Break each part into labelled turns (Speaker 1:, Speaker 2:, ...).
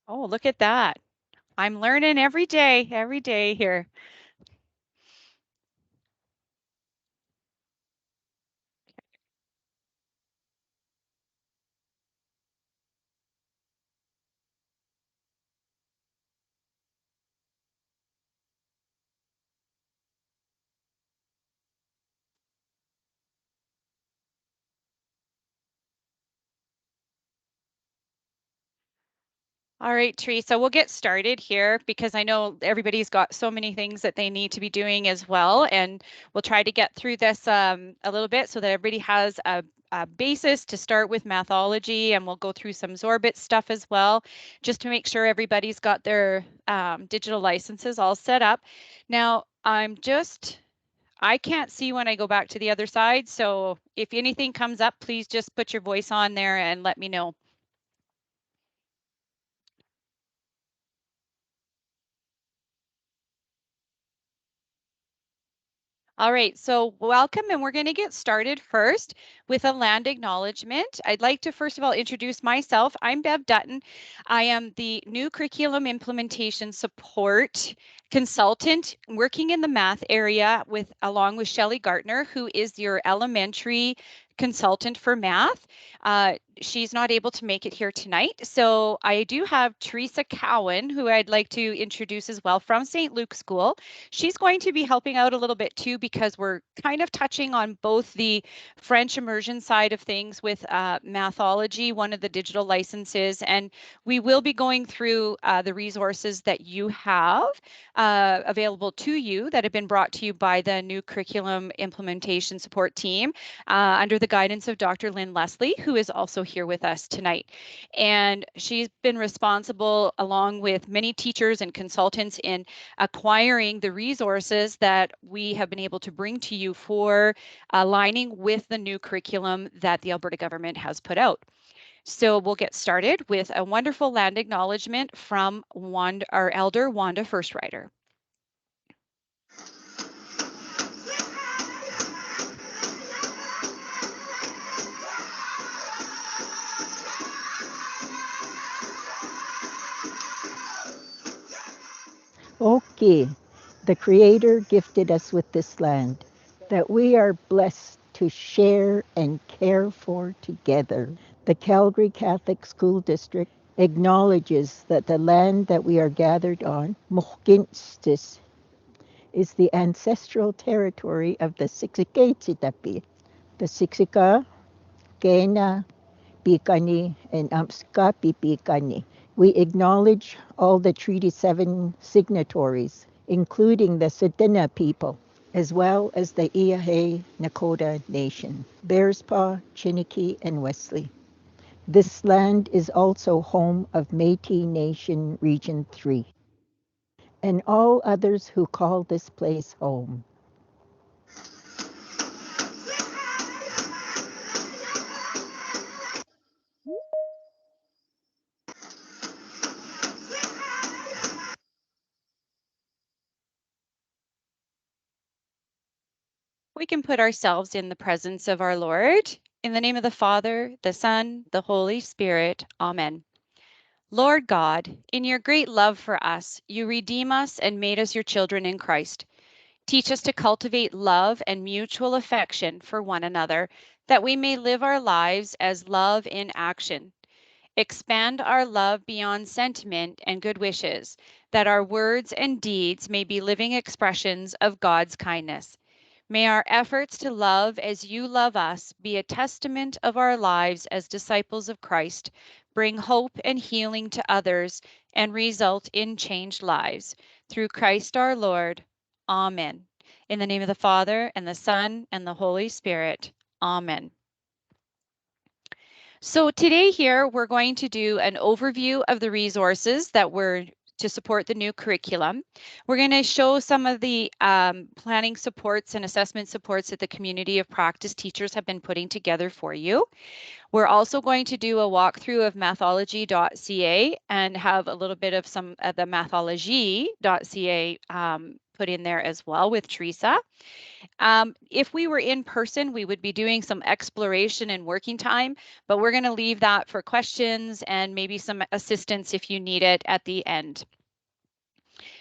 Speaker 1: Oh, look at that. I'm learning every day here. All right, Teresa, we'll get started here because I know everybody's got so many things that they need to be doing as well. And we'll try to get through this a little bit so that everybody has a basis to start with mathology, and we'll go through some Zorbit stuff as well, just to make sure everybody's got their digital licenses all set up. Now, I can't see when I go back to the other side. So if anything comes up, please just put your voice on there and let me know. All right, so welcome, and we're going to get started first with a land acknowledgement. I'd like to first of all introduce myself. I'm Bev Dutton. I am the new curriculum implementation support consultant working in the math area along with Shelley Gartner, who is your elementary consultant for math. She's not able to make it here tonight. So I do have Teresa Cowan, who I'd like to introduce as well from St. Luke's School. She's going to be helping out a little bit too, because we're kind of touching on both the French immersion side of things with Mathology, one of the digital licenses, and we will be going through the resources that you have available to you that have been brought to you by the new curriculum implementation support team under the guidance of Dr. Lynn Leslie, who is also here with us tonight. And she's been responsible, along with many teachers and consultants, in acquiring the resources that we have been able to bring to you for aligning with the new curriculum that the Alberta government has put out. So we'll get started with a wonderful land acknowledgement from our elder, Wanda Firstrider.
Speaker 2: Okay, the Creator gifted us with this land that we are blessed to share and care for together. The Calgary Catholic School District acknowledges that the land that we are gathered on, Mohkintstis, is the ancestral territory of the Siksikaitsitapi, the Siksika, Kena, Pikani, and Amskapi Pikani. We acknowledge all the Treaty 7 signatories, including the Tsuut'ina people, as well as the Iahe Nakota Nation, Bearspaw, Chiniki, and Wesley. This land is also home of Métis Nation Region 3 and all others who call this place home.
Speaker 1: We can put ourselves in the presence of our Lord. In the name of the Father, the Son, the Holy Spirit. Amen. Lord God, in your great love for us, you redeem us and made us your children in Christ. Teach us to cultivate love and mutual affection for one another, that we may live our lives as love in action. Expand our love beyond sentiment and good wishes, that our words and deeds may be living expressions of God's kindness. May our efforts to love as you love us be a testament of our lives as disciples of Christ, bring hope and healing to others, and result in changed lives. Through Christ our Lord. Amen. In the name of the Father, and the Son, and the Holy Spirit. Amen. So today here, we're going to do an overview of the resources that were to support the new curriculum. We're going to show some of the planning supports and assessment supports that the community of practice teachers have been putting together for you. We're also going to do a walkthrough of mathology.ca and have a little bit of some of the mathology.ca put in there as well with Teresa. If we were in person, we would be doing some exploration and working time, but we're going to leave that for questions and maybe some assistance if you need it at the end.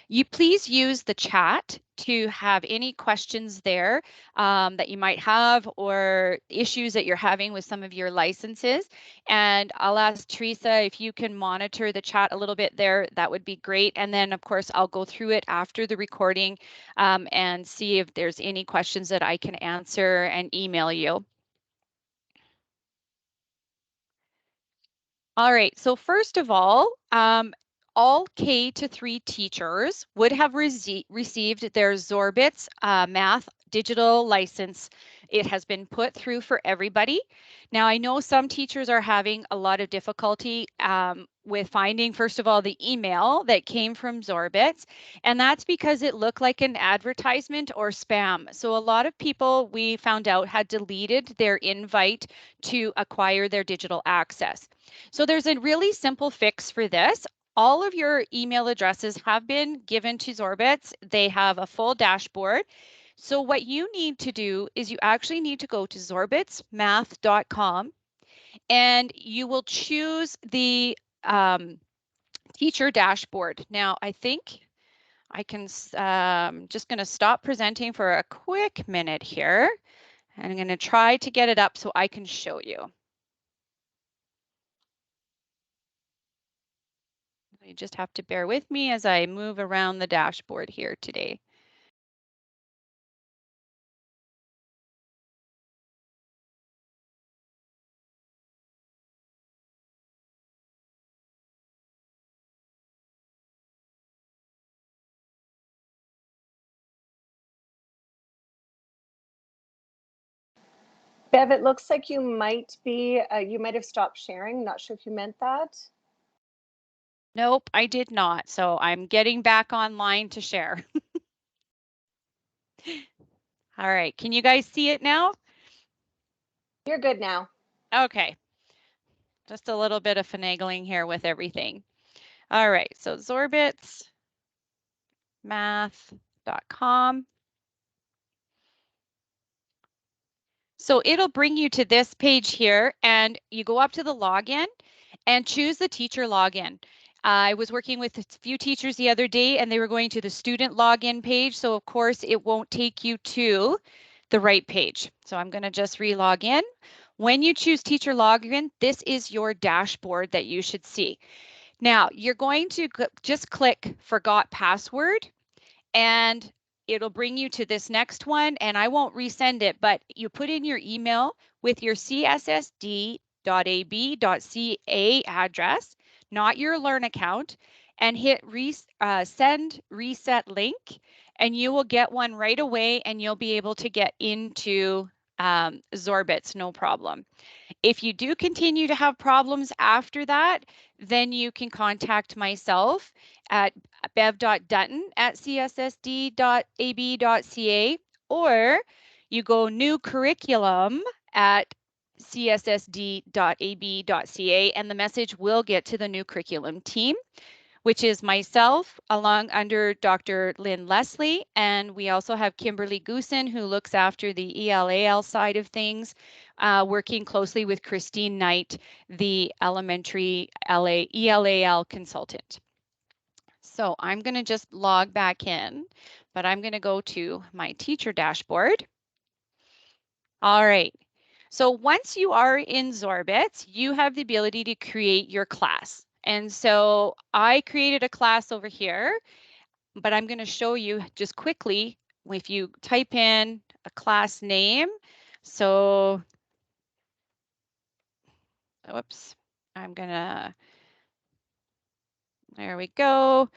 Speaker 1: You please use the chat to have any questions there that you might have or issues that you're having with some of your licenses. And I'll ask Teresa if you can monitor the chat a little bit there, that would be great. And then of course, I'll go through it after the recording and see if there's any questions that I can answer and email you. All right, so first of all K-3 teachers would have received their Zorbits math digital license. It has been put through for everybody. Now, I know some teachers are having a lot of difficulty with finding, first of all, the email that came from Zorbits, and that's because it looked like an advertisement or spam. So a lot of people, we found out, had deleted their invite to acquire their digital access. So there's a really simple fix for this. All of your email addresses have been given to Zorbits. They have a full dashboard. So what you need to do is you actually need to go to zorbitsmath.com and you will choose the teacher dashboard. Now, I think I can just going to stop presenting for a quick minute here. And I'm going to try to get it up so I can show you. You just have to bear with me as I move around the dashboard here today.
Speaker 3: Bev, it looks like you might have stopped sharing. Not sure if you meant that.
Speaker 1: Nope, I did not. So I'm getting back online to share. All right, can you guys see it now?
Speaker 3: You're good now.
Speaker 1: Okay. Just a little bit of finagling here with everything. All right, so zorbitsmath.com. So it'll bring you to this page here and you go up to the login and choose the teacher login. I was working with a few teachers the other day and they were going to the student login page. So of course it won't take you to the right page. So I'm going to just re-log in. When you choose teacher login, this is your dashboard that you should see. Now you're going to just click forgot password and it'll bring you to this next one and I won't resend it, but you put in your email with your cssd.ab.ca address, not your Learn account, and hit send reset link and you will get one right away and you'll be able to get into Zorbits, no problem. If you do continue to have problems after that, then you can contact myself at bev.dutton@cssd.ab.ca or you go new curriculum at cssd.ab.ca and the message will get to the new curriculum team, which is myself along under Dr. Lynn Leslie. And we also have Kimberly Goosen, who looks after the ELAL side of things, working closely with Christine Knight, the elementary ELAL consultant. So I'm going to just log back in, but I'm going to go to my teacher dashboard. All right. So once you are in Zorbits, you have the ability to create your class. And so I created a class over here, but I'm going to show you just quickly if you type in a class name. So, whoops, there we go.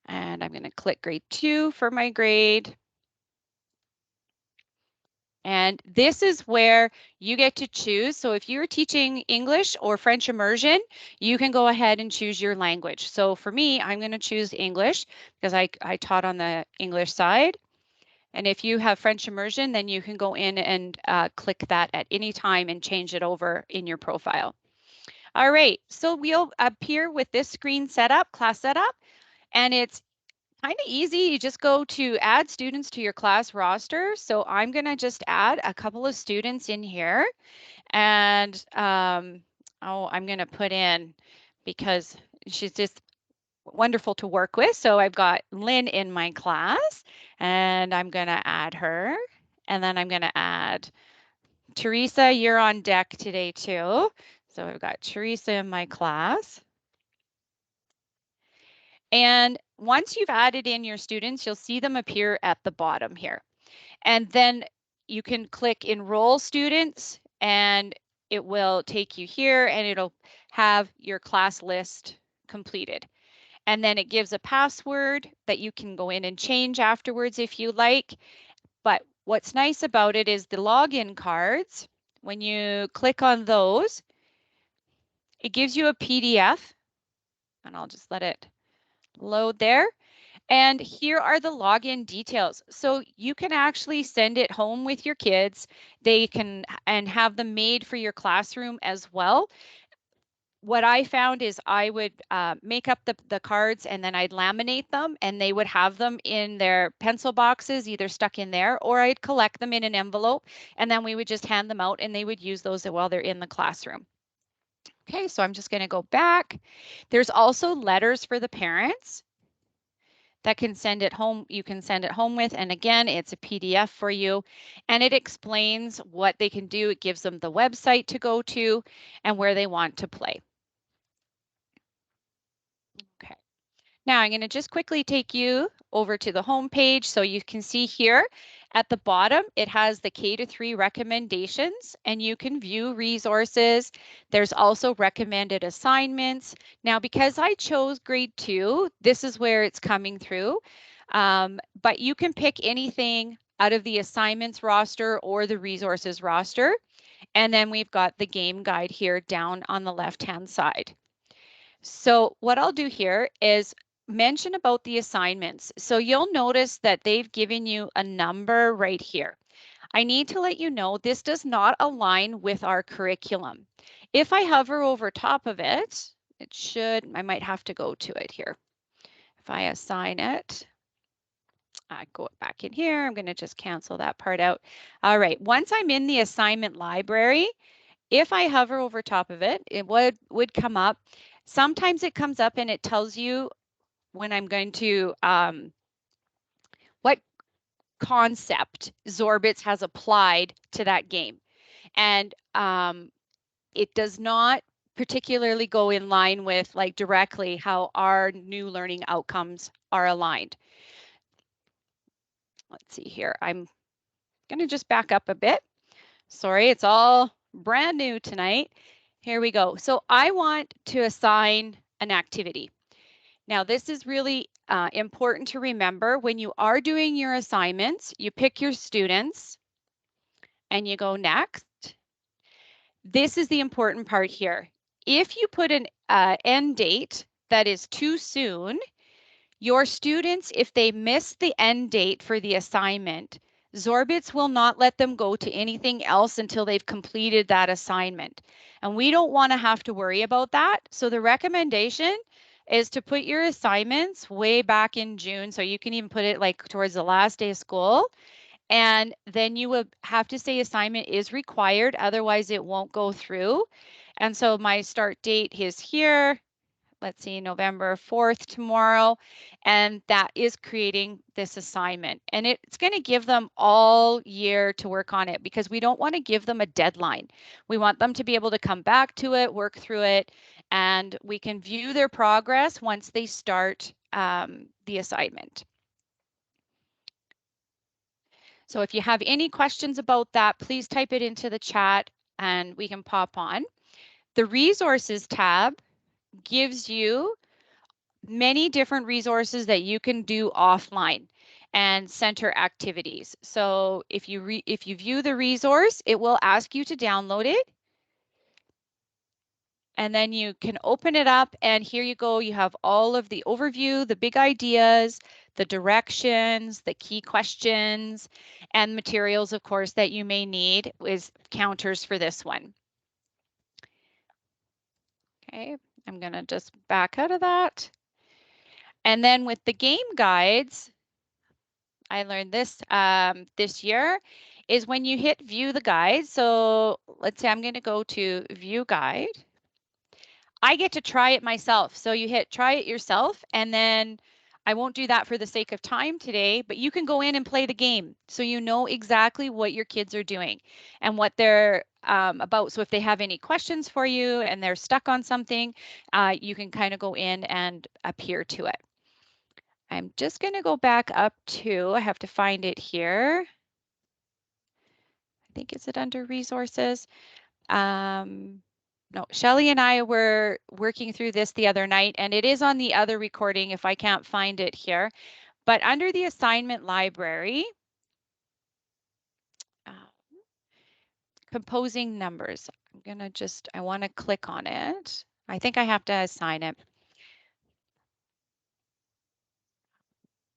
Speaker 1: And I'm going to click grade 2 for my grade. And this is where you get to choose. So if you're teaching English or French immersion, you can go ahead and choose your language. So for me, I'm going to choose English because I taught on the English side. And if you have French immersion, then you can go in and click that at any time and change it over in your profile. All right, so we'll appear with this screen setup, class setup, and it's kind of easy. You just go to add students to your class roster. So I'm going to just add a couple of students in here. And oh, I'm going to put in, because she's just wonderful to work with. So I've got Lynn in my class, and I'm going to add her. And then I'm going to add Teresa. You're on deck today too. So I've got Teresa in my class. And once you've added in your students, you'll see them appear at the bottom here. And then you can click enroll students, and it will take you here, and it'll have your class list completed. And then it gives a password that you can go in and change afterwards if you like. But what's nice about it is the login cards. When you click on those, it gives you a PDF, and I'll just let it load there. And here are the login details. So you can actually send it home with your kids. They can and have them made for your classroom as well. What I found is I would make up the cards, and then I'd laminate them, and they would have them in their pencil boxes, either stuck in there, or I'd collect them in an envelope, and then we would just hand them out, and they would use those while they're in the classroom. Okay, so I'm just going to go back. There's also letters for the parents that can send it home. You can send it home with, and again, it's a PDF for you, and it explains what they can do. It gives them the website to go to and where they want to play. Okay. Now I'm going to just quickly take you over to the home page. So you can see here at the bottom, it has the K-3 recommendations, and you can view resources. There's also recommended assignments. Now, because I chose grade 2, this is where it's coming through. But you can pick anything out of the assignments roster or the resources roster. And then we've got the game guide here down on the left-hand side. So what I'll do here is mention about the assignments. So you'll notice that they've given you a number right here. I need to let you know this does not align with our curriculum. If I hover over top of it, it should, I might have to go to it here. If I assign it, I go back in here, I'm going to just cancel that part out. All right, once I'm in the assignment library, if I hover over top of it, it would come up. Sometimes it comes up and it tells you when I'm going to, what concept Zorbitz has applied to that game. And it does not particularly go in line with like directly how our new learning outcomes are aligned. Let's see here. I'm going to just back up a bit. Sorry, it's all brand new tonight. Here we go. So I want to assign an activity. Now, this is really important to remember. When you are doing your assignments, you pick your students and you go next. This is the important part here. If you put an end date that is too soon, your students, if they miss the end date for the assignment, Zorbitz will not let them go to anything else until they've completed that assignment. And we don't want to have to worry about that. So the recommendation is to put your assignments way back in June. So you can even put it like towards the last day of school. And then you would have to say assignment is required, otherwise it won't go through. And so my start date is here. Let's see, November 4th tomorrow. And that is creating this assignment. And it's going to give them all year to work on it, because we don't want to give them a deadline. We want them to be able to come back to it, work through it, and we can view their progress once they start the assignment. So if you have any questions about that, please type it into the chat and we can pop on. The resources tab gives you many different resources that you can do offline and center activities. So if you view the resource, it will ask you to download it. And then you can open it up, and here you go. You have all of the overview, the big ideas, the directions, the key questions, and materials, of course, that you may need is counters for this one. Okay, I'm going to just back out of that. And then with the game guides, I learned this this year, is when you hit view the guide. So let's say I'm going to go to view guide. I get to try it myself. So you hit try it yourself, and then I won't do that for the sake of time today, but you can go in and play the game. So you know exactly what your kids are doing and what they're about. So if they have any questions for you and they're stuck on something, you can kind of go in and appear to it. I'm just going to go back up to, I have to find it here. I think, is it under resources? No, Shelly and I were working through this the other night, and it is on the other recording if I can't find it here. But under the assignment library, composing numbers, I'm gonna just, I want to click on it. I think I have to assign it.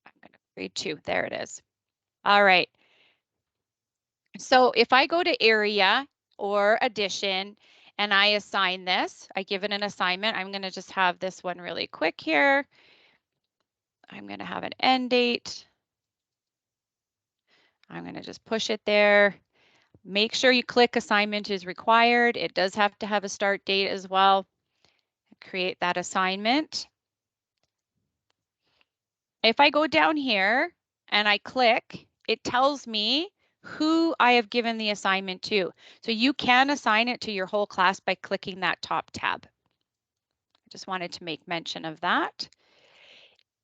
Speaker 1: I'm gonna grade 2, there it is. All right. So if I go to area or addition and I assign this, I give it an assignment. I'm gonna just have this one really quick here. I'm gonna have an end date. I'm going to just push it there. Make sure you click assignment is required. It does have to have a start date as well. Create that assignment. If I go down here and I click, it tells me who I have given the assignment to. So you can assign it to your whole class by clicking that top tab. I just wanted to make mention of that.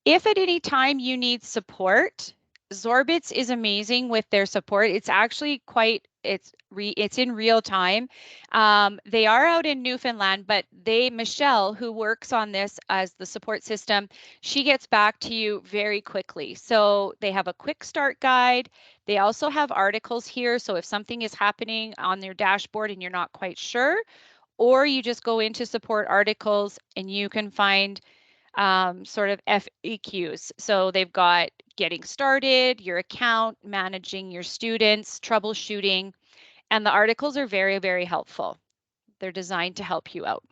Speaker 1: If at any time you need support, Zorbits is amazing with their support. It's actually quite, it's in real time. They are out in Newfoundland, but Michelle, who works on this as the support system, she gets back to you very quickly. So they have a quick start guide. They also have articles here. So if something is happening on their dashboard and you're not quite sure, or you just go into support articles and you can find sort of FAQs. So they've got getting started, your account, managing your students, troubleshooting, and the articles are very, very helpful. They're designed to help you out.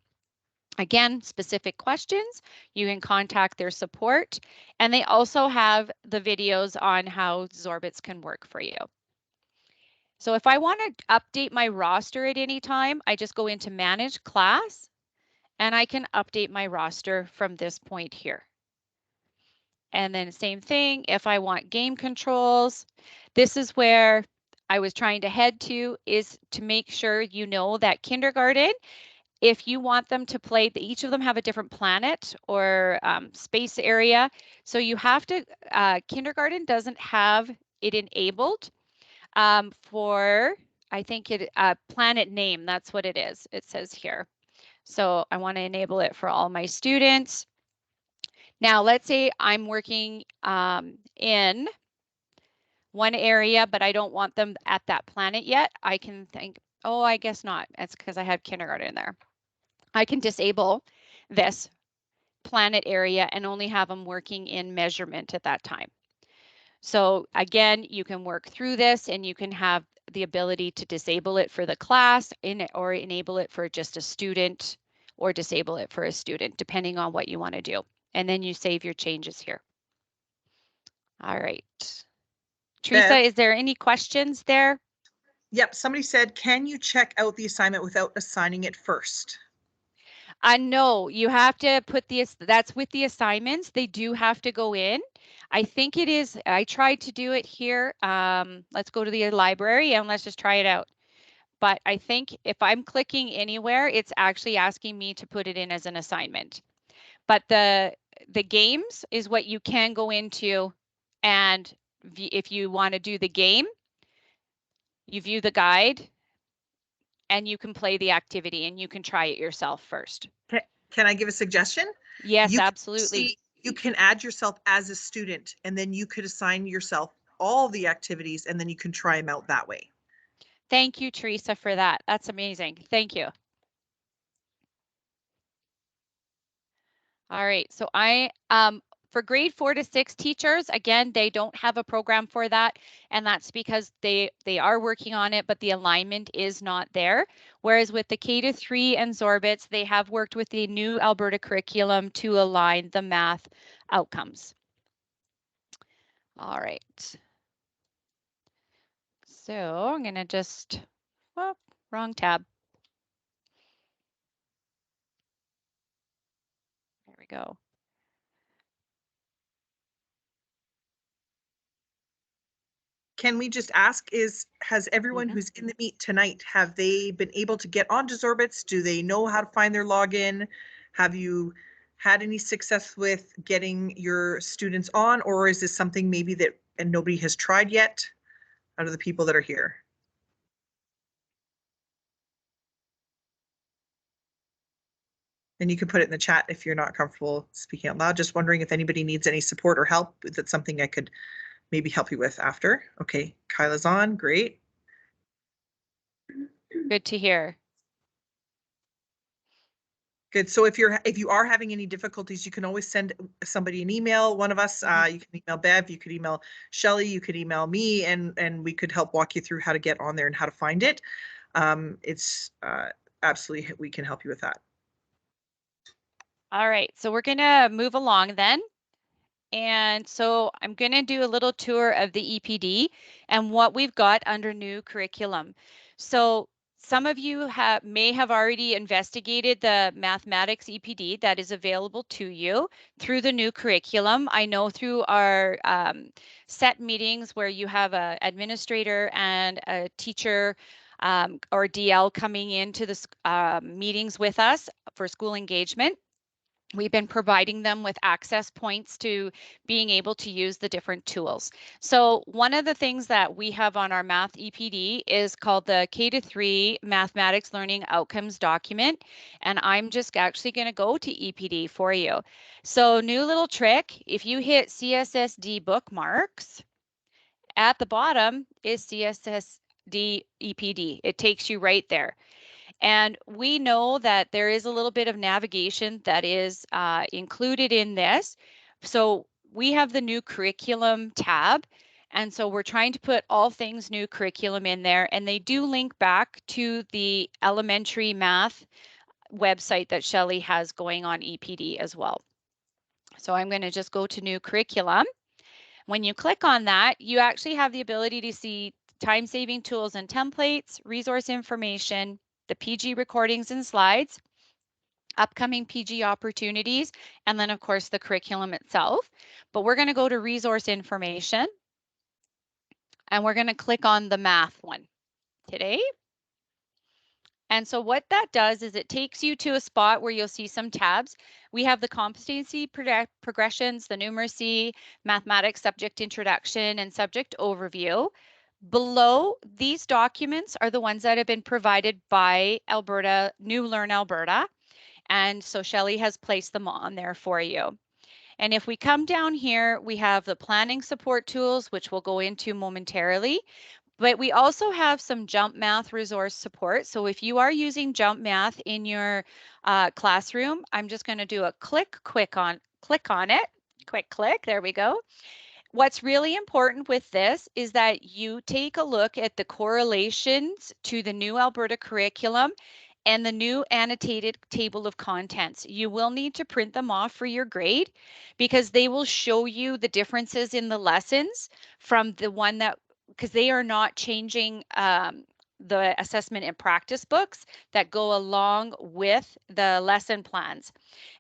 Speaker 1: Again, specific questions, you can contact their support, and they also have the videos on how Zorbits can work for you. So if I want to update my roster at any time, I just go into Manage Class, and I can update my roster from this point here. And then same thing, if I want game controls, this is where I was trying to head to, is to make sure you know that kindergarten, if you want them to play, each of them have a different planet or space area. So you have to, kindergarten doesn't have it enabled for, I think it, planet name, that's what it is, it says here. So I want to enable it for all my students. Now, let's say I'm working in one area, but I don't want them at that planet yet. I can think, oh, I guess not. That's because I have kindergarten in there. I can disable this planet area and only have them working in measurement at that time. So again, you can work through this and you can have the ability to disable it for the class or enable it for just a student or disable it for a student, depending on what you want to do. And then you save your changes here. All right. Teresa,
Speaker 4: Bev?
Speaker 1: is there any questions there?
Speaker 4: Yep, somebody said, can you check out the assignment without assigning it first?
Speaker 1: No, you have to put that's with the assignments. They do have to go in. I think it is, I tried to do it here. Let's go to the library and let's just try it out. But I think if I'm clicking anywhere, it's actually asking me to put it in as an assignment. But the games is what you can go into, and if you want to do the game, you view the guide and you can play the activity and you can try it yourself first.
Speaker 4: Can I give a suggestion?
Speaker 1: Yes, absolutely.
Speaker 4: You can add yourself as a student and then you could assign yourself all the activities and then you can try them out that way.
Speaker 1: Thank you, Teresa, for that. That's amazing. Thank you. All right, so for grade 4 to 6 teachers, again, they don't have a program for that, and that's because they are working on it, but the alignment is not there. Whereas with the K to 3 and Zorbits, they have worked with the new Alberta curriculum to align the math outcomes. All right. So I'm going to just, oh, wrong tab. There we go.
Speaker 4: Can we just ask, has everyone who's in the meet tonight, have they been able to get onto Zorbitz? Do they know how to find their login? Have you had any success with getting your students on, or is this something maybe that and nobody has tried yet out of the people that are here? And you can put it in the chat if you're not comfortable speaking out loud. Just wondering if anybody needs any support or help. Is it something I could maybe help you with after? Okay, Kyla's on, great.
Speaker 1: Good to hear.
Speaker 4: Good. So if you are having any difficulties, you can always send somebody an email. One of us, you can email Bev, you could email Shelly, you could email me, and we could help walk you through how to get on there and how to find it. It's absolutely, we can help you with that.
Speaker 1: All right, so we're gonna move along then. And so I'm gonna do a little tour of the EPD and what we've got under new curriculum. So some of you may have already investigated the mathematics EPD that is available to you through the new curriculum. I know through our set meetings where you have an administrator and a teacher or DL coming into the meetings with us for school engagement. We've been providing them with access points to being able to use the different tools. So one of the things that we have on our math EPD is called the K-3 Mathematics Learning Outcomes document. And I'm just actually going to go to EPD for you. So new little trick, if you hit CSSD bookmarks, at the bottom is CSSD EPD. It takes you right there. And we know that there is a little bit of navigation that is included in this. So we have the new curriculum tab. And so we're trying to put all things new curriculum in there. And they do link back to the elementary math website that Shelly has going on EPD as well. So I'm going to just go to new curriculum. When you click on that, you actually have the ability to see time-saving tools and templates, resource information, the PG recordings and slides, upcoming PG opportunities, and then of course the curriculum itself. But we're going to go to resource information and we're going to click on the math one today. And so what that does is it takes you to a spot where you'll see some tabs. We have the competency progressions, the numeracy, mathematics subject introduction, and subject overview. Below these documents are the ones that have been provided by Alberta, New Learn Alberta. And so Shelly has placed them on there for you. And if we come down here, we have the planning support tools, which we'll go into momentarily. But we also have some Jump Math resource support. So if you are using Jump Math in your classroom, I'm just going to do a click on it. Click, there we go. What's really important with this is that you take a look at the correlations to the new Alberta curriculum and the new annotated table of contents. You will need to print them off for your grade because they will show you the differences in the lessons from the one that, because they are not changing the assessment and practice books that go along with the lesson plans.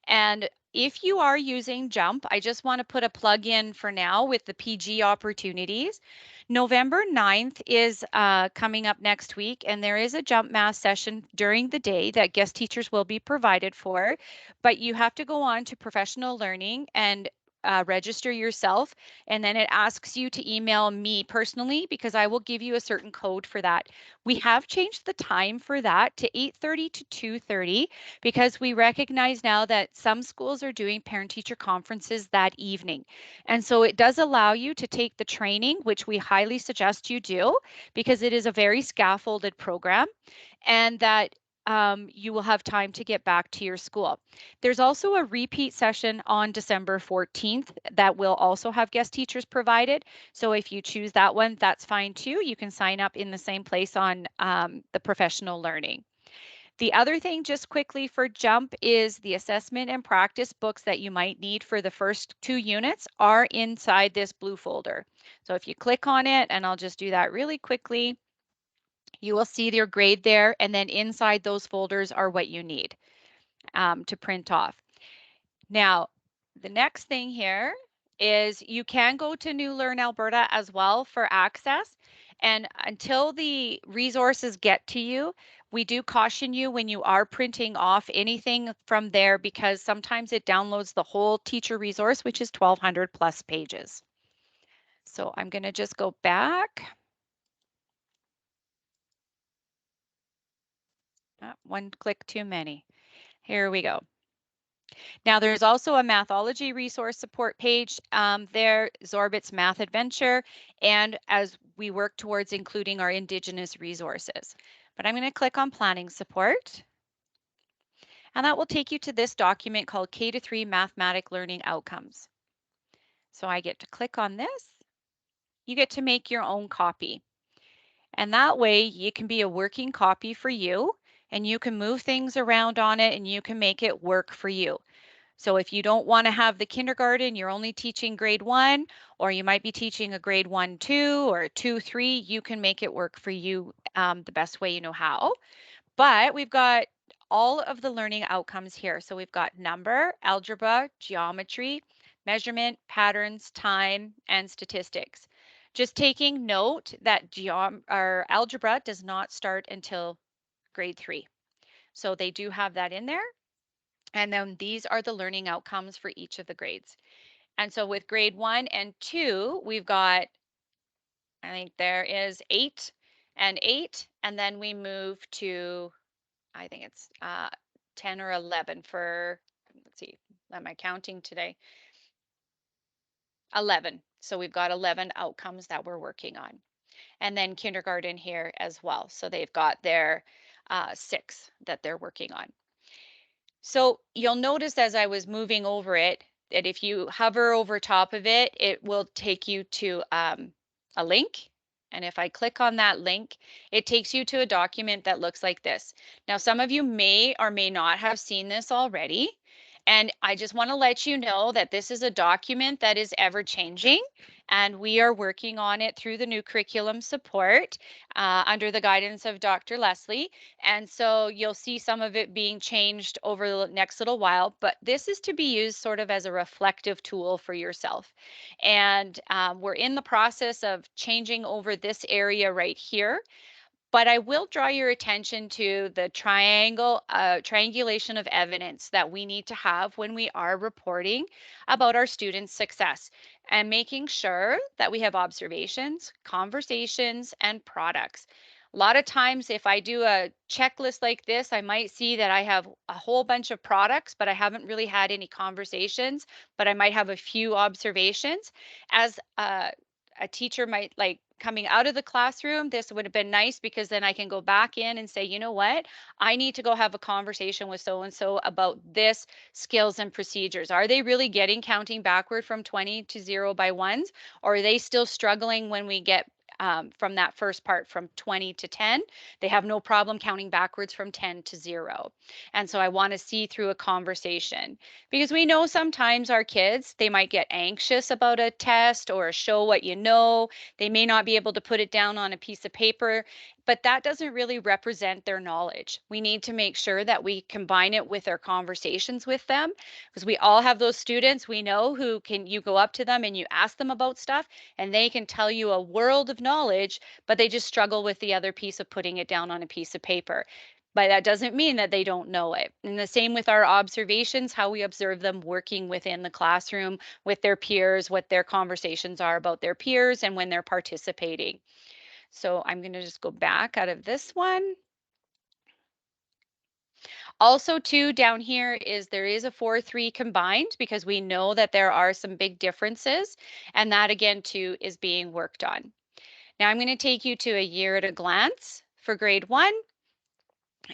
Speaker 1: And if you are using Jump, I just want to put a plug in for now with the PG opportunities. November 9th is coming up next week, and there is a Jump Math session during the day that guest teachers will be provided for, but you have to go on to Professional Learning and register yourself, and then it asks you to email me personally because I will give you a certain code for that. We have changed the time for that to 8:30 to 2:30 because we recognize now that some schools are doing parent-teacher conferences that evening. And so it does allow you to take the training, which we highly suggest you do because it is a very scaffolded program, and that you will have time to get back to your school. There's also a repeat session on December 14th that will also have guest teachers provided. So if you choose that one, that's fine too. You can sign up in the same place on the Professional Learning. The other thing just quickly for JUMP is the assessment and practice books that you might need for the first 2 units are inside this blue folder. So if you click on it, and I'll just do that really quickly, you will see your grade there, and then inside those folders are what you need to print off. Now, the next thing here is you can go to New Learn Alberta as well for access. And until the resources get to you, we do caution you when you are printing off anything from there, because sometimes it downloads the whole teacher resource, which is 1,200 plus pages. So I'm going to just go back. One click too many. Here we go. Now there's also a Mathology resource support page there, Zorbit's Math Adventure, and as we work towards including our Indigenous resources. But I'm going to click on Planning Support, and that will take you to this document called K-3 Mathematic Learning Outcomes. So I get to click on this. You get to make your own copy. And that way it can be a working copy for you, and you can move things around on it and you can make it work for you. So if you don't want to have the kindergarten, you're only teaching grade 1, or you might be teaching a grade 1-2 or 2-3, you can make it work for you the best way you know how. But we've got all of the learning outcomes here. So we've got number, algebra, geometry, measurement, patterns, time, and statistics. Just taking note that algebra does not start until grade 3. So they do have that in there. And then these are the learning outcomes for each of the grades. And so with grade 1 and 2, we've got, I think there is 8 and 8. And then we move to, I think it's 10 or 11 for, let's see, am I counting today? 11. So we've got 11 outcomes that we're working on. And then kindergarten here as well. So they've got their 6 that they're working on. So you'll notice as I was moving over it, that if you hover over top of it, it will take you to a link. And if I click on that link, it takes you to a document that looks like this. Now, some of you may or may not have seen this already. And I just want to let you know that this is a document that is ever changing, and we are working on it through the new curriculum support under the guidance of Dr. Leslie. And so you'll see some of it being changed over the next little while, but this is to be used sort of as a reflective tool for yourself. And we're in the process of changing over this area right here. But I will draw your attention to the triangulation of evidence that we need to have when we are reporting about our students' success, and making sure that we have observations, conversations, and products. A lot of times, if I do a checklist like this, I might see that I have a whole bunch of products, but I haven't really had any conversations, but I might have a few observations. As a teacher might like coming out of the classroom, this would have been nice, because then I can go back in and say, you know what, I need to go have a conversation with so-and-so about this skills and procedures. Are they really getting counting backward from 20 to 0 by ones? Or are they still struggling when we get from that first part from 20 to 10? They have no problem counting backwards from 10 to 0. And so I want to see through a conversation, because we know sometimes our kids, they might get anxious about a test or a show what you know. They may not be able to put it down on a piece of paper, but that doesn't really represent their knowledge. We need to make sure that we combine it with our conversations with them, because we all have those students we know who can, you go up to them and you ask them about stuff and they can tell you a world of knowledge, but they just struggle with the other piece of putting it down on a piece of paper. But that doesn't mean that they don't know it. And the same with our observations, how we observe them working within the classroom with their peers, what their conversations are about their peers, and when they're participating. So I'm going to just go back out of this one. Also, too, down here is there is a 4-3 combined, because we know that there are some big differences, and that again too is being worked on. Now I'm going to take you to a year at a glance for grade 1.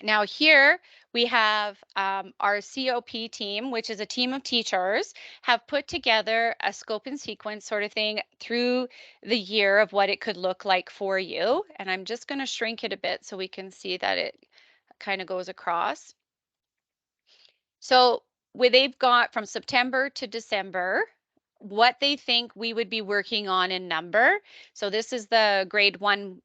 Speaker 1: Now here we have our COP team, which is a team of teachers, have put together a scope and sequence sort of thing through the year of what it could look like for you. And I'm just going to shrink it a bit so we can see that it kind of goes across. So they've got from September to December, what they think we would be working on in number. So this is the grade 1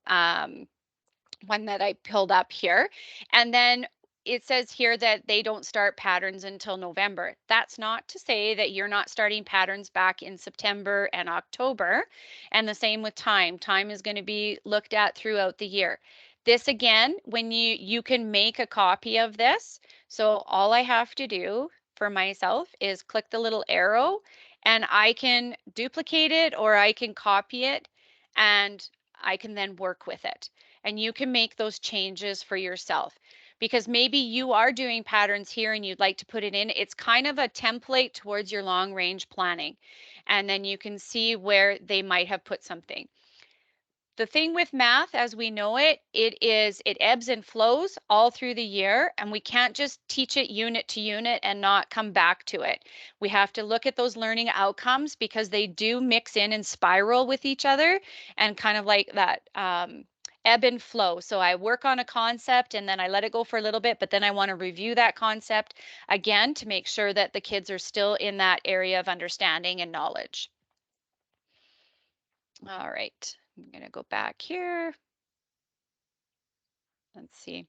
Speaker 1: one that I pulled up here. And then it says here that they don't start patterns until November. That's not to say that you're not starting patterns back in September and October. And the same with time. Time is going to be looked at throughout the year. This again, when you can make a copy of this. So all I have to do for myself is click the little arrow and I can duplicate it or I can copy it and I can then work with it. And you can make those changes for yourself because maybe you are doing patterns here and you'd like to put it in. It's kind of a template towards your long range planning. And then you can see where they might have put something. The thing with math as we know it, it ebbs and flows all through the year, and we can't just teach it unit to unit and not come back to it. We have to look at those learning outcomes because they do mix in and spiral with each other and kind of like that ebb and flow. So I work on a concept and then I let it go for a little bit, but then I want to review that concept again to make sure that the kids are still in that area of understanding and knowledge. All right, I'm going to go back here. Let's see.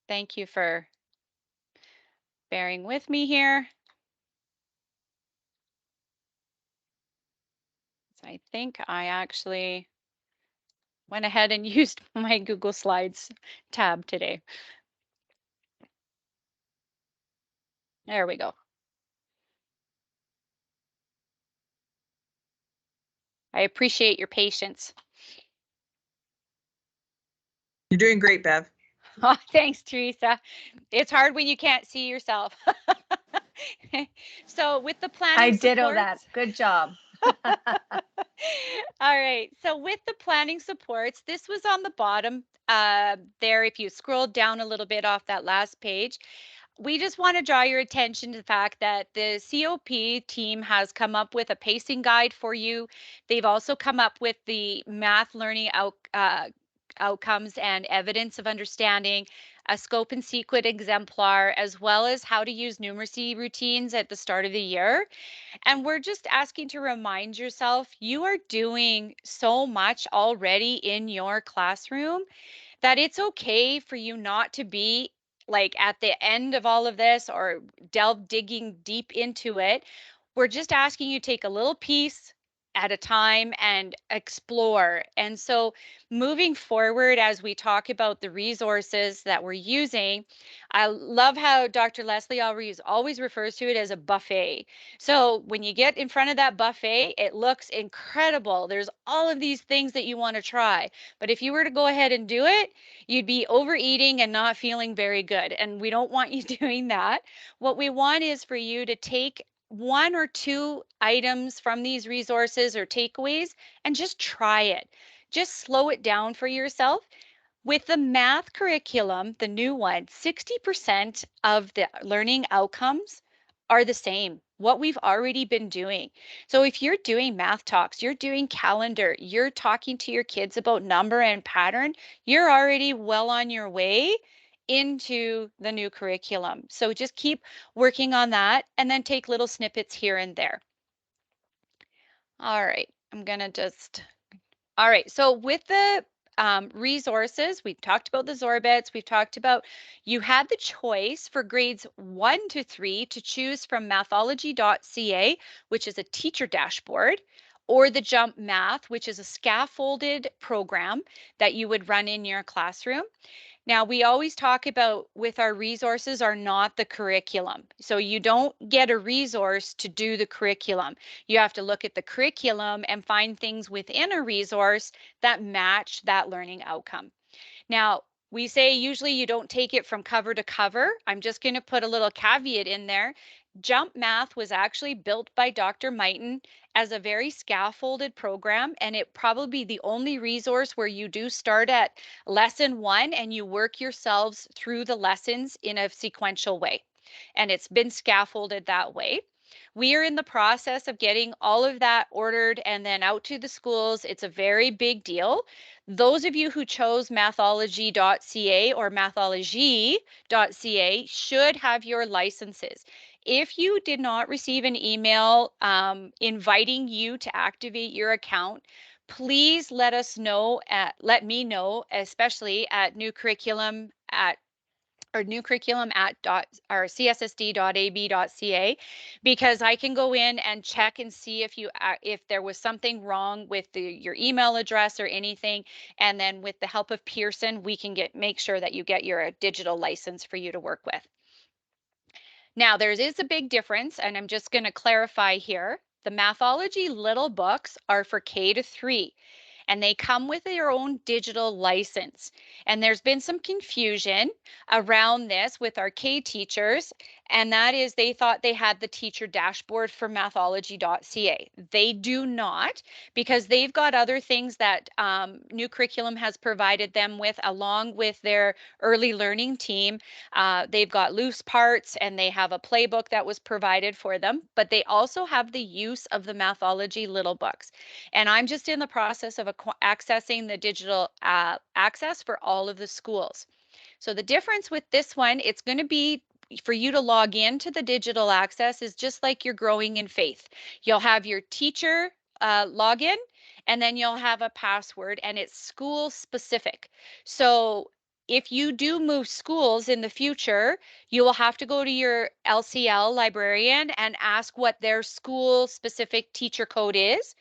Speaker 1: Thank you for bearing with me here. So I think I actually went ahead and used my Google Slides tab today. There we go. I appreciate your patience.
Speaker 4: You're doing great, Bev.
Speaker 1: Oh, thanks, Teresa. It's hard when you can't see yourself. So with the planning
Speaker 3: I ditto
Speaker 1: supports,
Speaker 3: that. Good job.
Speaker 1: all right. So with the planning supports, this was on the bottom there. If you scroll down a little bit off that last page, we just want to draw your attention to the fact that the COP team has come up with a pacing guide for you. They've also come up with the math learning outcomes and evidence of understanding, a scope and sequence exemplar, as well as how to use numeracy routines at the start of the year. And we're just asking to remind yourself, you are doing so much already in your classroom that it's okay for you not to be like at the end of all of this or digging deep into it. We're just asking you to take a little piece at a time and explore. And so moving forward, as we talk about the resources that we're using, I love how Dr. Leslie always refers to it as a buffet. So when you get in front of that buffet, it looks incredible. There's all of these things that you want to try. But if you were to go ahead and do it, you'd be overeating and not feeling very good. And we don't want you doing that. What we want is for you to take one or two items from these resources or takeaways and just try it. Just slow it down for yourself. With the math curriculum, the new one, 60% of the learning outcomes are the same, what we've already been doing. So if you're doing math talks, you're doing calendar, you're talking to your kids about number and pattern, you're already well on your way into the new curriculum. So just keep working on that and then take little snippets here and there. All right, all right, so with the resources, we've talked about the Zorbits, we've talked about, you had the choice for grades 1 to 3 to choose from mathology.ca, which is a teacher dashboard, or the Jump Math, which is a scaffolded program that you would run in your classroom. Now, we always talk about with our resources are not the curriculum. So you don't get a resource to do the curriculum. You have to look at the curriculum and find things within a resource that match that learning outcome. Now, we say usually you don't take it from cover to cover. I'm just going to put a little caveat in there. Jump Math was actually built by Dr. Mighton as a very scaffolded program, and it probably the only resource where you do start at lesson 1 and you work yourselves through the lessons in a sequential way. And it's been scaffolded that way. We are in the process of getting all of that ordered and then out to the schools. It's a very big deal. Those of you who chose mathology.ca or mathology.ca should have your licenses. If you did not receive an email inviting you to activate your account, please let us know let me know, especially at new curriculum at or cssd.ab.ca, because I can go in and check and see if there was something wrong with your email address or anything, and then with the help of Pearson, we can make sure that you get your digital license for you to work with. Now, there is a big difference, and I'm just going to clarify here. The Mathology Little Books are for K-3, and they come with their own digital license. And there's been some confusion around this with our K teachers, and that is they thought they had the teacher dashboard for mathology.ca. They do not, because they've got other things that New Curriculum has provided them with, along with their early learning team. They've got loose parts, and they have a playbook that was provided for them, but they also have the use of the Mathology Little Books. And I'm just in the process of accessing the digital access for all of the schools. So the difference with this one, it's going to be for you to log into the digital access is just like you're growing in faith. You'll have your teacher login, and then you'll have a password, and it's school specific. So if you do move schools in the future, you will have to go to your LCL librarian and ask what their school specific teacher code is,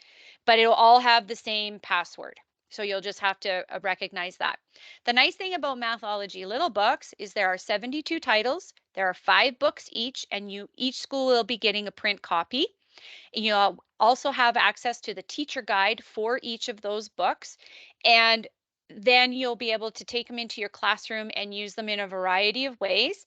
Speaker 1: but it'll all have the same password. So you'll just have to recognize that. The nice thing about Mathology Little Books is there are 72 titles. There are 5 books each, and each school will be getting a print copy. You'll also have access to the teacher guide for each of those books. And then you'll be able to take them into your classroom and use them in a variety of ways.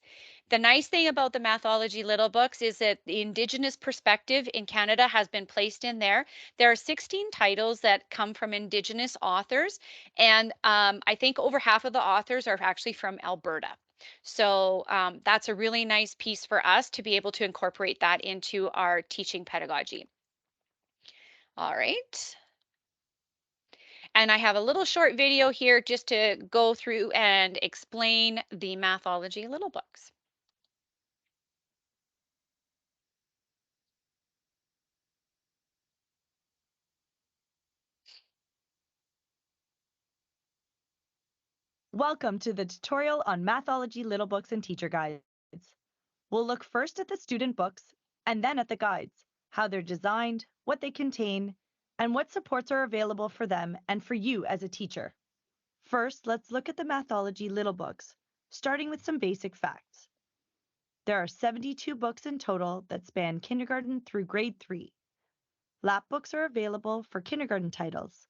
Speaker 1: The nice thing about the Mathology Little Books is that the Indigenous perspective in Canada has been placed in there. There are 16 titles that come from Indigenous authors, and I think over half of the authors are actually from Alberta. So that's a really nice piece for us to be able to incorporate that into our teaching pedagogy. All right. And I have a little short video here just to go through and explain the Mathology Little Books.
Speaker 5: Welcome to the tutorial on Mathology Little Books and Teacher Guides. We'll look first at the student books and then at the guides, how they're designed, what they contain, and what supports are available for them and for you as a teacher. First, let's look at the Mathology Little Books, starting with some basic facts. There are 72 books in total that span kindergarten through grade 3. Lap books are available for kindergarten titles.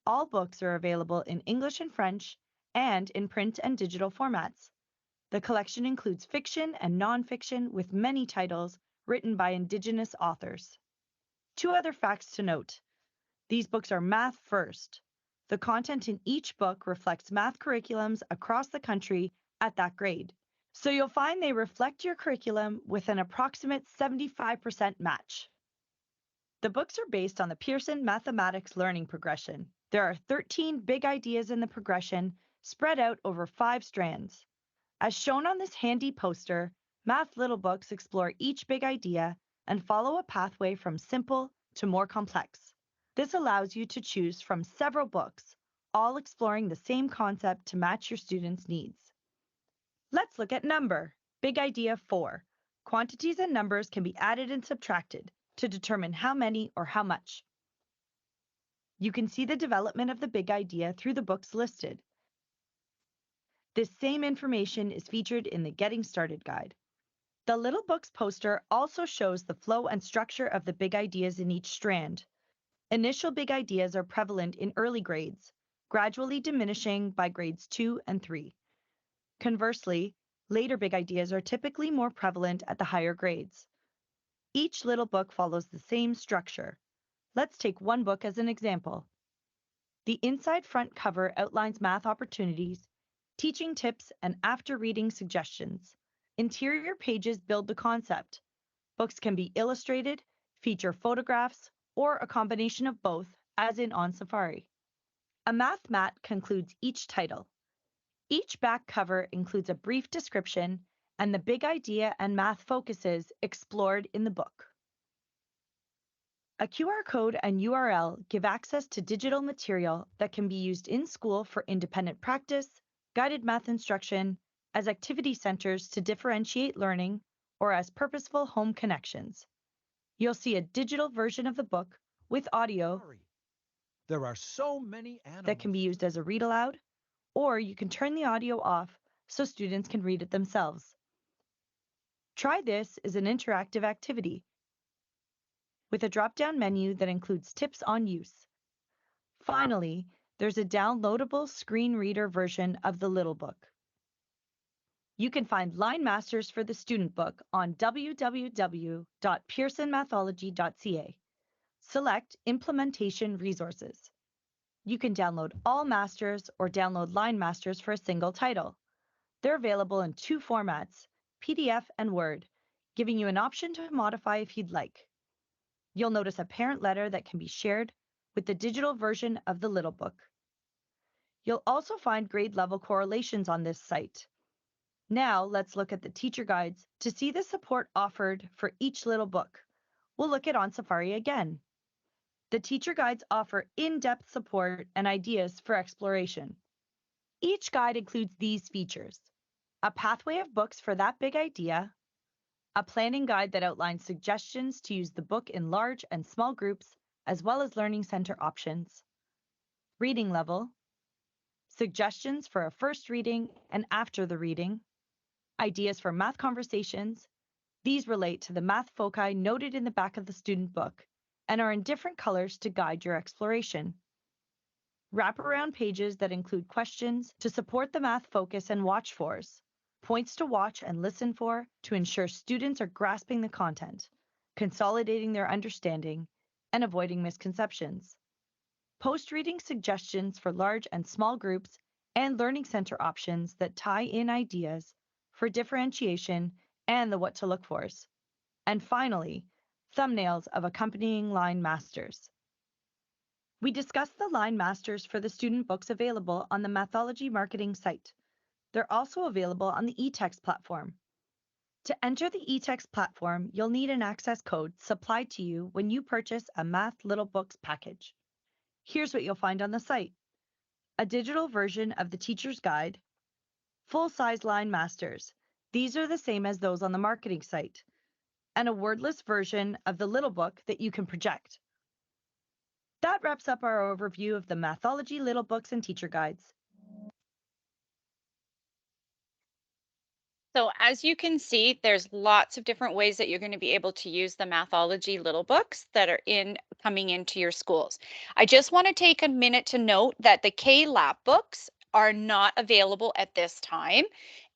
Speaker 5: All books are available in English and French and in print and digital formats. The collection includes fiction and nonfiction with many titles written by Indigenous authors. 2 other facts to note. These books are math first. The content in each book reflects math curriculums across the country at that grade. So you'll find they reflect your curriculum with an approximate 75% match. The books are based on the Pearson Mathematics Learning Progression. There are 13 big ideas in the progression spread out over 5 strands. As shown on this handy poster, Math Little Books explore each big idea and follow a pathway from simple to more complex. This allows you to choose from several books, all exploring the same concept to match your students' needs. Let's look at number. Big idea 4. Quantities and numbers can be added and subtracted to determine how many or how much. You can see the development of the big idea through the books listed. This same information is featured in the Getting Started guide. The Little Books poster also shows the flow and structure of the big ideas in each strand. Initial big ideas are prevalent in early grades, gradually diminishing by grades 2 and 3. Conversely, later big ideas are typically more prevalent at the higher grades. Each little book follows the same structure. Let's take one book as an example. The inside front cover outlines math opportunities, teaching tips, and after reading suggestions. Interior pages build the concept. Books can be illustrated, feature photographs, or a combination of both, as in On Safari. A math mat concludes each title. Each back cover includes a brief description and the big idea and math focuses explored in the book. A QR code and URL give access to digital material that can be used in school for independent practice, guided math instruction, as activity centers to differentiate learning, or as purposeful home connections. You'll see a digital version of the book with audio
Speaker 6: There are so many animals
Speaker 5: that can be used as a read aloud, or you can turn the audio off so students can read it themselves. Try This is an interactive activity with a drop-down menu that includes tips on use. Finally, there's a downloadable screen reader version of the Little Book. You can find Line Masters for the Student Book on www.pearsonmathology.ca. Select Implementation Resources. You can download all masters or download Line Masters for a single title. They're available in two formats, PDF and Word, giving you an option to modify if you'd like. You'll notice a parent letter that can be shared with the digital version of the Little Book. You'll also find grade level correlations on this site. Now let's look at the teacher guides to see the support offered for each Little Book. We'll look at On Safari again. The teacher guides offer in-depth support and ideas for exploration. Each guide includes these features: a pathway of books for that big idea, a planning guide that outlines suggestions to use the book in large and small groups, as well as learning center options, reading level, suggestions for a first reading and after the reading, ideas for math conversations. These relate to the math foci noted in the back of the student book and are in different colors to guide your exploration. Wraparound pages that include questions to support the math focus and watch fors, points to watch and listen for to ensure students are grasping the content, consolidating their understanding, and avoiding misconceptions. Post-reading suggestions for large and small groups and learning center options that tie in ideas for differentiation and the what to look fors. And finally, thumbnails of accompanying Line Masters. We discussed the Line Masters for the student books available on the Mathology marketing site. They're also available on the eText platform. To enter the eText platform, you'll need an access code supplied to you when you purchase a Math Little Books package. Here's what you'll find on the site: a digital version of the teacher's guide, full-size Line Masters. These are the same as those on the marketing site, and a wordless version of the Little Book that you can project. That wraps up our overview of the Mathology Little Books and Teacher Guides.
Speaker 1: So as you can see, there's lots of different ways that you're going to be able to use the Mathology Little Books that are coming into your schools. I just want to take a minute to note that the K-LAP books are not available at this time.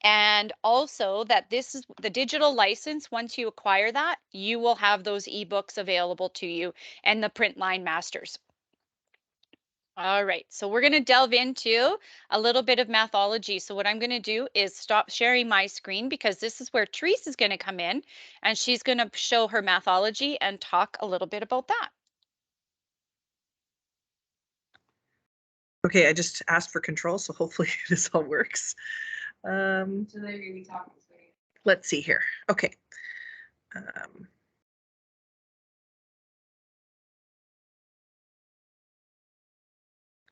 Speaker 1: And also that this is the digital license. Once you acquire that, you will have those ebooks available to you and the print Line Masters. All right, so we're going to delve into a little bit of Mathology. So what I'm going to do is stop sharing my screen because this is where Therese is going to come in and she's going to show her Mathology and talk a little bit about that.
Speaker 4: Okay, I just asked for control, so hopefully this all works.
Speaker 7: So they're going to be talking to me.
Speaker 4: Let's see here. Okay.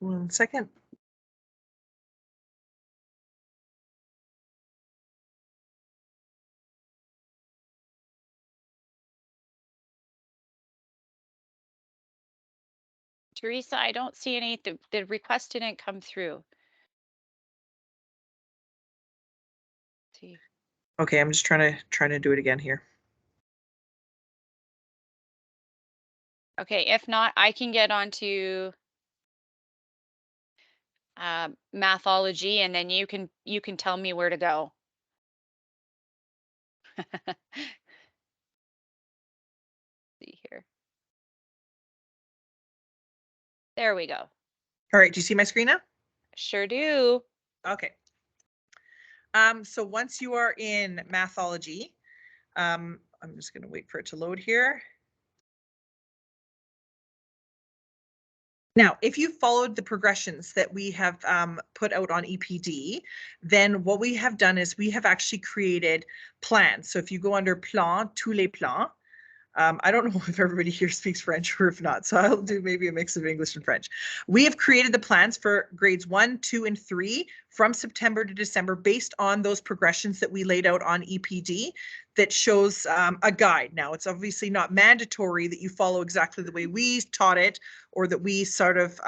Speaker 4: One second.
Speaker 1: Teresa, I don't see any, the request didn't come through. Let's see.
Speaker 4: Okay, I'm just trying to do it again here.
Speaker 1: Okay, if not, I can get onto Mathology and then you can tell me where to go. See here. There we go.
Speaker 4: All right, do you see my screen now?
Speaker 1: Sure do.
Speaker 4: Okay. So once you are in Mathology, I'm just going to wait for it to load here. Now, if you followed the progressions that we have put out on EPD, then what we have done is we have actually created plans. So if you go under plan, tous les plans, I don't know if everybody here speaks French or if not, so I'll do maybe a mix of English and French. We have created the plans for grades 1, 2, and 3 from September to December based on those progressions that we laid out on EPD that shows a guide. Now, it's obviously not mandatory that you follow exactly the way we taught it or that we sort of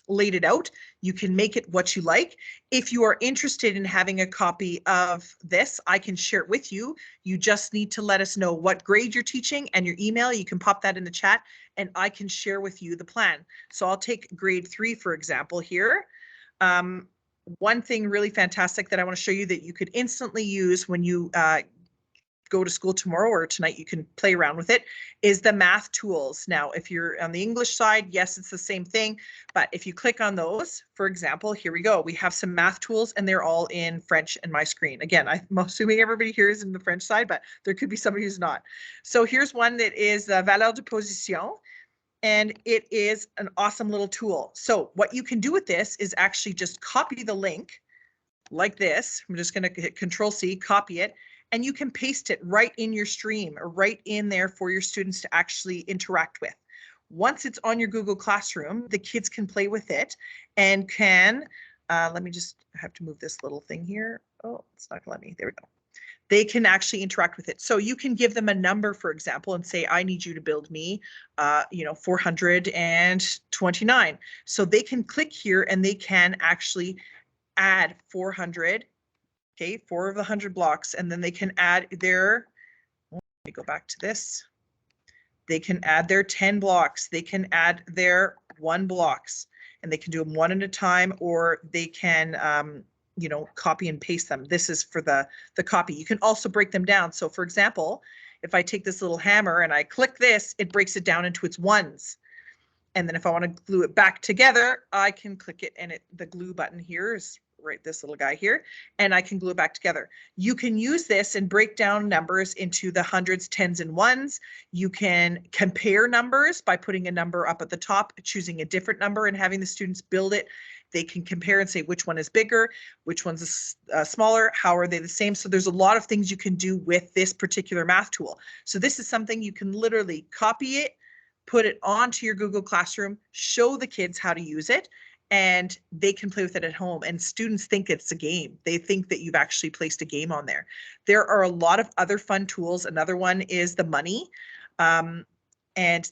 Speaker 4: laid it out. You can make it what you like. If you are interested in having a copy of this, I can share it with you. You just need to let us know what grade you're teaching and your email. You can pop that in the chat and I can share with you the plan. So I'll take grade 3, for example, here. One thing really fantastic that I want to show you that you could instantly use when you go to school tomorrow or tonight, you can play around with it, is the math tools. Now, if you're on the English side, yes, it's the same thing. But if you click on those, for example, here we go. We have some math tools and they're all in French in my screen. Again, I'm assuming everybody here is in the French side, but there could be somebody who's not. So here's one that is the valeur de position. And it is an awesome little tool. So what you can do with this is actually just copy the link like this. I'm just going to hit Control-C, copy it. And you can paste it right in your stream or right in there for your students to actually interact with. Once it's on your Google Classroom, the kids can play with it and can, let me just have to move this little thing here. Oh, it's not gonna let me, there we go. They can actually interact with it. So you can give them a number, for example, and say, I need you to build me, 429. So they can click here and they can actually add 400. Okay, 4 of the 100 blocks, and then they can add their, let me go back to this. They can add their 10 blocks. They can add their 1 blocks, and they can do them one at a time, or they can, copy and paste them. This is for the copy. You can also break them down. So for example, if I take this little hammer and I click this, it breaks it down into its ones. And then if I want to glue it back together, I can click it and the glue button here is right, this little guy here, and I can glue it back together. You can use this and break down numbers into the hundreds, tens, and ones. You can compare numbers by putting a number up at the top, choosing a different number and having the students build it. They can compare and say which one is bigger, which one's smaller, how are they the same. So there's a lot of things you can do with this particular math tool. So this is something you can literally copy it, put it onto your Google Classroom, show the kids how to use it, and they can play with it at home. And students think it's a game. They think that you've actually placed a game on there. There are a lot of other fun tools. Another one is the money. And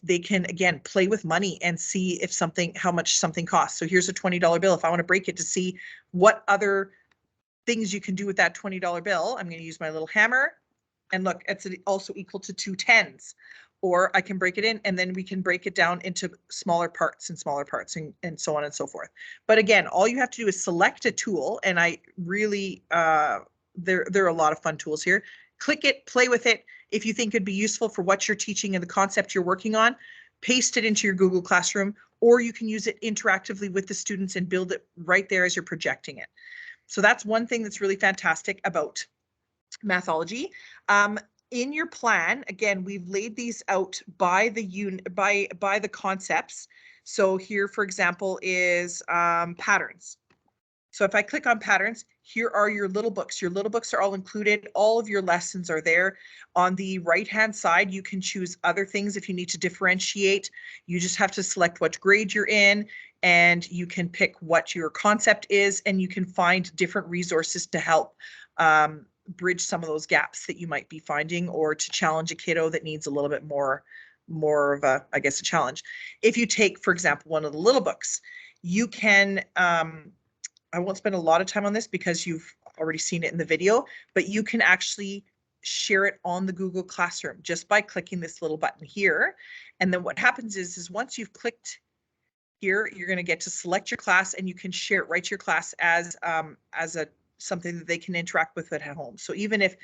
Speaker 4: they can, again, play with money and see if how much something costs. So here's a $20 bill. If I want to break it to see what other things you can do with that $20 bill, I'm going to use my little hammer. And look, it's also equal to 2 10s. Or I can break it in and then we can break it down into smaller parts and so on and so forth. But again, all you have to do is select a tool, and I really, there are a lot of fun tools here. Click it, play with it. If you think it'd be useful for what you're teaching and the concept you're working on, paste it into your Google Classroom, or you can use it interactively with the students and build it right there as you're projecting it. So that's one thing that's really fantastic about Mathology. In your plan, again, we've laid these out by the concepts. So here, for example, is patterns. So if I click on patterns, here are your little books. Your little books are all included. All of your lessons are there. On the right-hand side, you can choose other things if you need to differentiate. You just have to select what grade you're in, and you can pick what your concept is, and you can find different resources to help bridge some of those gaps that you might be finding, or to challenge a kiddo that needs a little bit more of a, I guess, a challenge. If you take, for example, one of the little books, you can, I won't spend a lot of time on this because you've already seen it in the video, but you can actually share it on the Google Classroom just by clicking this little button here. And then what happens is once you've clicked here, you're going to get to select your class, and you can share it right to your class as something that they can interact with at home. So even if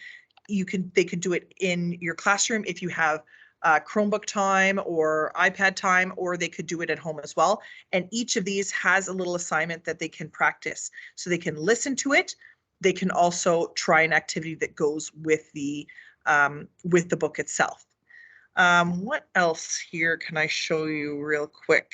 Speaker 4: they can do it in your classroom if you have Chromebook time or iPad time, or they could do it at home as well. And each of these has a little assignment that they can practice. So they can listen to it. They can also try an activity that goes with the with the book itself. What else here can I show you real quick?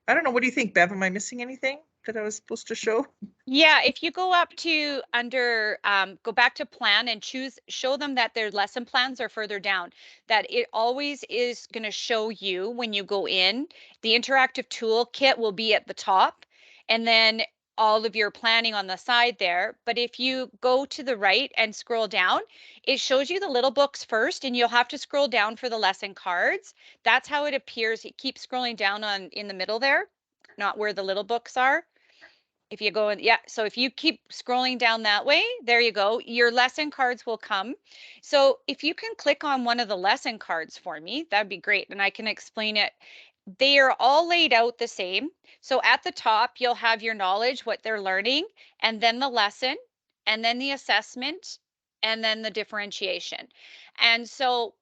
Speaker 4: I don't know. What do you think, Bev? Am I missing anything that I was supposed to show?
Speaker 1: Yeah, if you go up to under, go back to plan and show them that their lesson plans are further down, that it always is going to show you when you go in. The interactive toolkit will be at the top, and then all of your planning on the side there. But if you go to the right and scroll down, it shows you the little books first, and you'll have to scroll down for the lesson cards. That's how it appears. It keeps scrolling down in the middle there, not where the little books are. If you go in, yeah, so if you keep scrolling down that way, there you go, your lesson cards will come. So if you can click on one of the lesson cards for me, that'd be great, and I can explain it. They are all laid out the same. So at the top, you'll have your knowledge, what they're learning, and then the lesson, and then the assessment, and then the differentiation. And so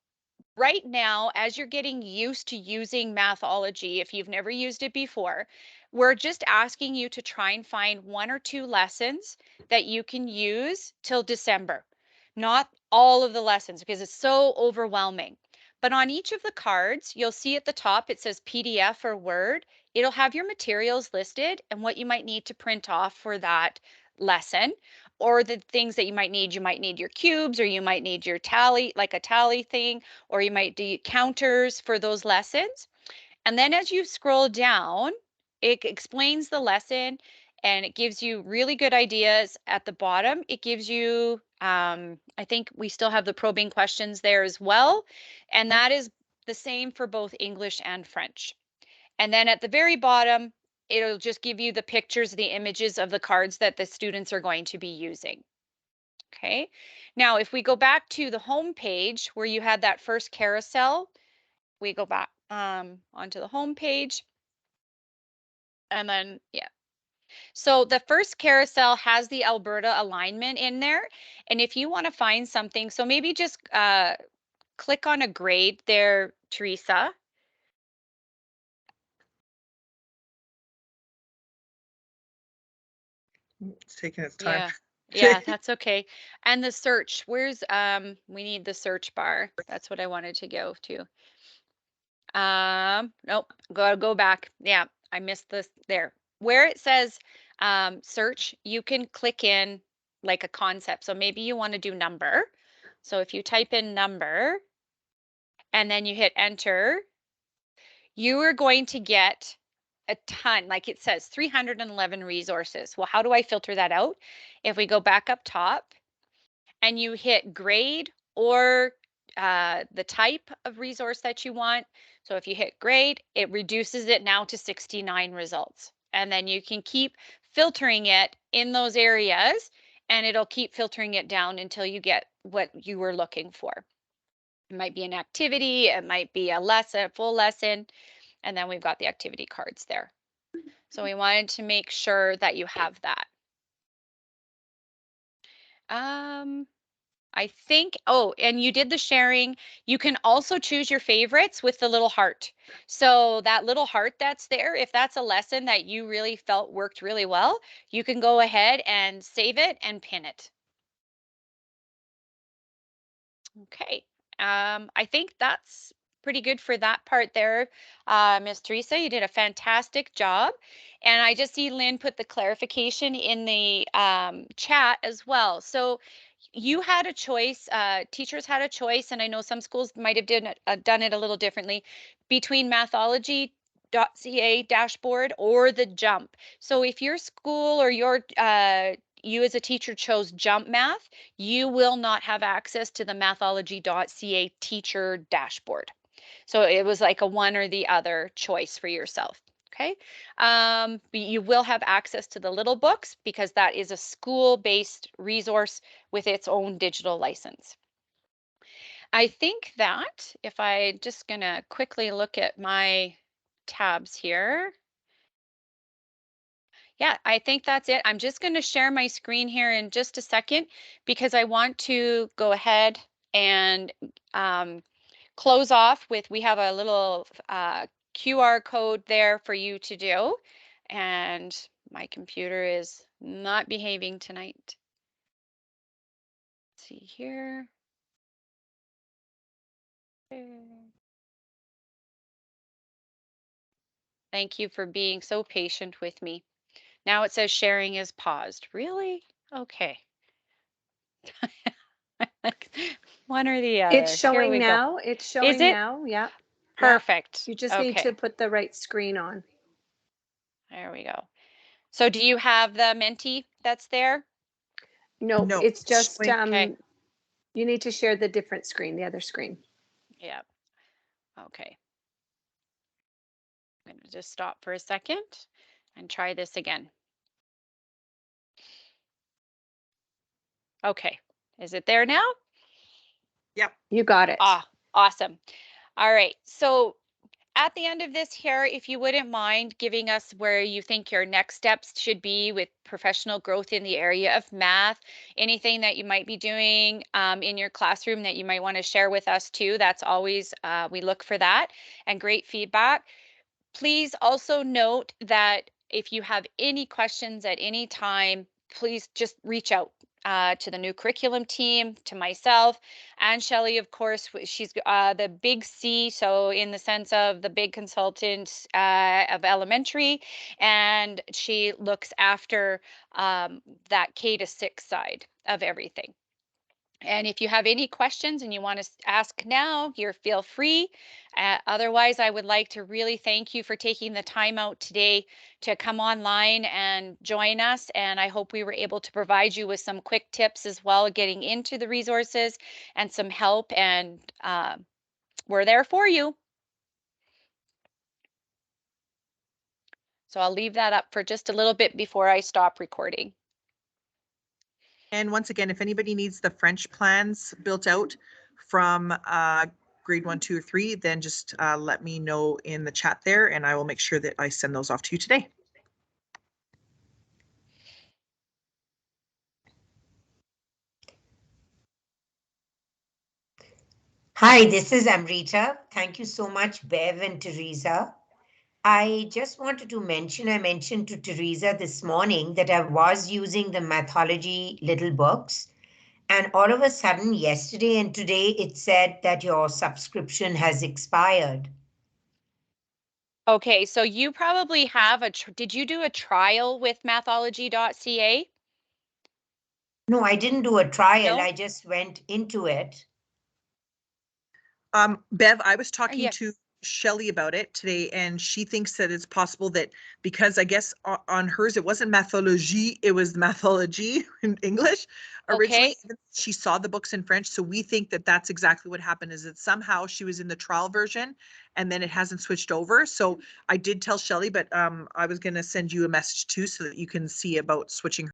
Speaker 1: right now, as you're getting used to using Mathology, if you've never used it before, we're just asking you to try and find 1 or 2 lessons that you can use till December. Not all of the lessons because it's so overwhelming. But on each of the cards, you'll see at the top, it says PDF or Word. It'll have your materials listed and what you might need to print off for that lesson, or the things that you might need. You might need your cubes, or you might need your tally, like a tally thing, or you might do counters for those lessons. And then as you scroll down, it explains the lesson and it gives you really good ideas. At the bottom, it gives you, I think we still have the probing questions there as well. And that is the same for both English and French. And then at the very bottom, it'll just give you the pictures, the images of the cards that the students are going to be using. Okay, now if we go back to the home page where you had that first carousel, we go back onto the home page, and then yeah. So the first carousel has the Alberta alignment in there, and if you want to find something, so maybe just click on a grade there, Teresa.
Speaker 4: It's taking its time.
Speaker 1: Yeah. Yeah, that's okay. And the search, where's we need the search bar. That's what I wanted to go to. Nope, go back. Yeah, I missed this there. Where it says search, you can click in like a concept. So maybe you want to do number. So if you type in number and then you hit enter, you are going to get a ton, like it says 311 resources. Well, how do I filter that out? If we go back up top and you hit grade or the type of resource that you want. So if you hit grade, it reduces it now to 69 results. And then you can keep filtering it in those areas and it'll keep filtering it down until you get what you were looking for. It might be an activity, it might be a lesson, a full lesson, and then we've got the activity cards there. So we wanted to make sure that you have that. I think, oh, and you did the sharing. You can also choose your favorites with the little heart. So that little heart that's there, if that's a lesson that you really felt worked really well, you can go ahead and save it and pin it. Okay, I think that's pretty good for that part there, Miss Teresa. You did a fantastic job. And I just see Lynn put the clarification in the chat as well. So you had a choice, teachers had a choice, and I know some schools might have done it a little differently, between Mathology.ca dashboard or the JUMP. So if your school or your you as a teacher chose JUMP Math, you will not have access to the Mathology.ca teacher dashboard. So it was like a one or the other choice for yourself. Okay, but you will have access to the little books because that is a school-based resource with its own digital license. I think that if I just gonna quickly look at my tabs here. Yeah, I think that's it. I'm just going to share my screen here in just a second because I want to go ahead and close off with, we have a little QR code there for you to do. And my computer is not behaving tonight. Let's see here. Thank you for being so patient with me. Now it says sharing is paused. Really? Okay. Like one or the other.
Speaker 3: It's
Speaker 1: Here
Speaker 3: showing
Speaker 1: we go.
Speaker 3: now. It's
Speaker 1: Is
Speaker 3: showing
Speaker 1: it?
Speaker 3: now. Yeah. Yeah.
Speaker 1: Perfect.
Speaker 3: You just need to
Speaker 1: Okay.
Speaker 3: put the right screen on.
Speaker 1: There we go. So do you have the Menti that's there?
Speaker 3: Nope,
Speaker 4: No,
Speaker 3: it's
Speaker 4: it's
Speaker 3: just
Speaker 4: showing-
Speaker 1: Okay.
Speaker 3: you need to share the different screen, the other screen.
Speaker 1: Yeah. Okay. I'm going to just stop for a second and try this again. Okay. Is it there now?
Speaker 4: Yep.
Speaker 3: You got it.
Speaker 1: Ah, awesome. All right. So at the end of this here, if you wouldn't mind giving us where you think your next steps should be with professional growth in the area of math, anything that you might be doing in your classroom that you might want to share with us too. That's always, we look for that and great feedback. Please also note that if you have any questions at any time, please just reach out to the new curriculum team, to myself, and Shelley, of course. She's the big C, so in the sense of the big consultant of elementary, and she looks after that K to 6 side of everything. And if you have any questions and you want to ask now, you're feel free. Otherwise, I would like to really thank you for taking the time out today to come online and join us. And I hope we were able to provide you with some quick tips as well, getting into the resources and some help. And we're there for you. So I'll leave that up for just a little bit before I stop recording.
Speaker 4: And once again, if anybody needs the French plans built out from grade 1, 2, or 3, then just let me know in the chat there, and I will make sure that I send those off to you today.
Speaker 8: Hi, this is Amrita. Thank you so much, Bev and Teresa. I just wanted to mention, I mentioned to Teresa this morning that I was using the Mathology little books. And all of a sudden, yesterday and today, it said that your subscription has expired.
Speaker 1: Okay, so you probably have did you do a trial with mathology.ca?
Speaker 8: No, I didn't do a trial.
Speaker 1: No?
Speaker 8: I just went into it.
Speaker 4: Bev, I was talking
Speaker 1: Yeah.
Speaker 4: to Shelley about it today, and she thinks that it's possible that because I guess on hers it wasn't Mathologie, it was Mathology in English. Originally,
Speaker 1: Okay.
Speaker 4: she saw the books in French, so we think that that's exactly what happened. Is that somehow she was in the trial version, and then it hasn't switched over. So I did tell Shelley, but I was going to send you a message too, so that you can see about switching